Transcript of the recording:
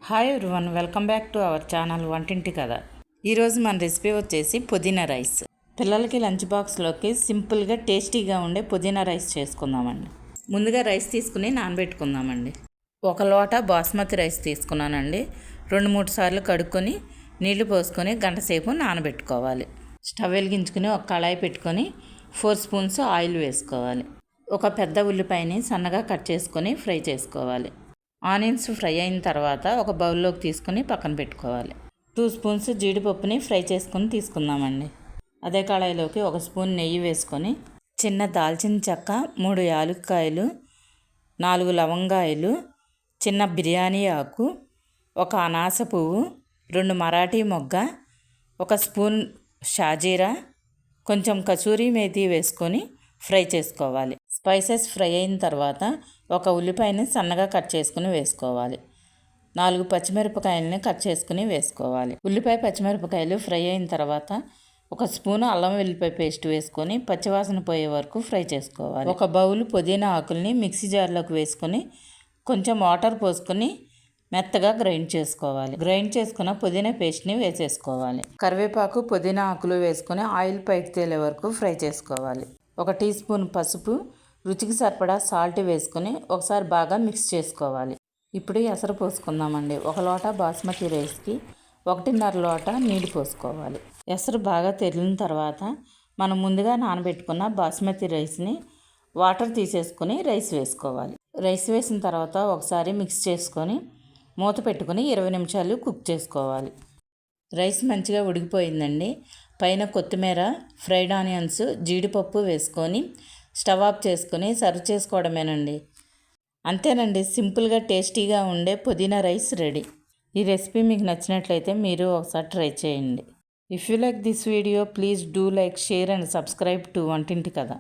Hi everyone, welcome back to our channel వంటింటి కథ. ఈరోజు మన రెసిపీ వచ్చేసి పుదీనా రైస్. పిల్లలకి లంచ్ బాక్స్లోకి సింపుల్గా టేస్టీగా ఉండే పుదీనా రైస్ చేసుకుందామండి. ముందుగా రైస్ తీసుకుని నానబెట్టుకుందామండి. 1 లోట బాస్మతి రైస్ తీసుకున్నానండి. 2-3 సార్లు కడుక్కొని నీళ్లు పోసుకొని గంట సేపు నానబెట్టుకోవాలి. స్టవ్ వెలిగించుకుని ఒక కళాయి పెట్టుకొని 4 స్పూన్స్ ఆయిల్ వేసుకోవాలి. ఒక పెద్ద ఉల్లిపాయని సన్నగా కట్ చేసుకొని ఫ్రై చేసుకోవాలి. ఆనియన్స్ ఫ్రై అయిన తర్వాత ఒక బౌల్లోకి తీసుకుని పక్కన పెట్టుకోవాలి. 2 స్పూన్స్ జీడిపప్పుని ఫ్రై చేసుకుని తీసుకుందామండి. అదే కళాయిలోకి 1 స్పూన్ నెయ్యి వేసుకొని చిన్న దాల్చిన చెక్క, 3 యాలక్కాయలు, 4 లవంగాయలు, చిన్న బిర్యానీ ఆకు, 1 అనాస పువ్వు, 2 మరాఠీ మొగ్గ, 1 స్పూన్ షాజీరా, కొంచెం కసూరి మేతి వేసుకొని ఫ్రై చేసుకోవాలి. స్పైసెస్ ఫ్రై అయిన తర్వాత 1 ఉల్లిపాయని సన్నగా కట్ చేసుకుని వేసుకోవాలి. 4 పచ్చిమిరపకాయలని కట్ చేసుకుని వేసుకోవాలి. ఉల్లిపాయ పచ్చిమిరపకాయలు ఫ్రై అయిన తర్వాత 1 స్పూన్ అల్లం వెల్లిపాయ పేస్ట్ వేసుకొని పచ్చివాసన పోయే వరకు ఫ్రై చేసుకోవాలి. 1 బౌల్ పుదీనా ఆకుల్ని మిక్సీ జార్లోకి వేసుకొని కొంచెం వాటర్ పోసుకొని మెత్తగా గ్రైండ్ చేసుకోవాలి. గ్రైండ్ చేసుకున్న పుదీనా పేస్ట్ని వేసేసుకోవాలి. కరివేపాకు, పుదీనా ఆకులు వేసుకొని ఆయిల్ పైకి తేలే వరకు ఫ్రై చేసుకోవాలి. 1 టీ స్పూన్ పసుపు, రుచికి సరిపడా సాల్ట్ వేసుకొని ఒకసారి బాగా మిక్స్ చేసుకోవాలి. ఇప్పుడు ఎసరు పోసుకుందామండి. 1 లోట బాస్మతి రైస్కి 1.5 లోట నీళ్ళు పోసుకోవాలి. ఎసరు బాగా తెరిలిన తర్వాత మనం ముందుగా నానబెట్టుకున్న బాస్మతి రైస్ని వాటర్ తీసేసుకొని రైస్ వేసుకోవాలి. రైస్ వేసిన తర్వాత ఒకసారి మిక్స్ చేసుకొని మూత పెట్టుకొని 20 నిమిషాలు కుక్ చేసుకోవాలి. రైస్ మంచిగా ఉడికిపోయిందండి. పైన కొత్తిమీర, ఫ్రైడ్ ఆనియన్స్, జీడిపప్పు వేసుకొని స్టవ్ ఆఫ్ చేసుకొని సర్వ్ చేసుకోవడమేనండి. అంతేనండి, సింపుల్గా టేస్టీగా ఉండే పుదీనా రైస్ రెడీ. ఈ రెసిపీ మీకు నచ్చినట్లయితే మీరు ఒకసారి ట్రై చేయండి. If you like this video, please do like, share and subscribe to వంటింటి కథ.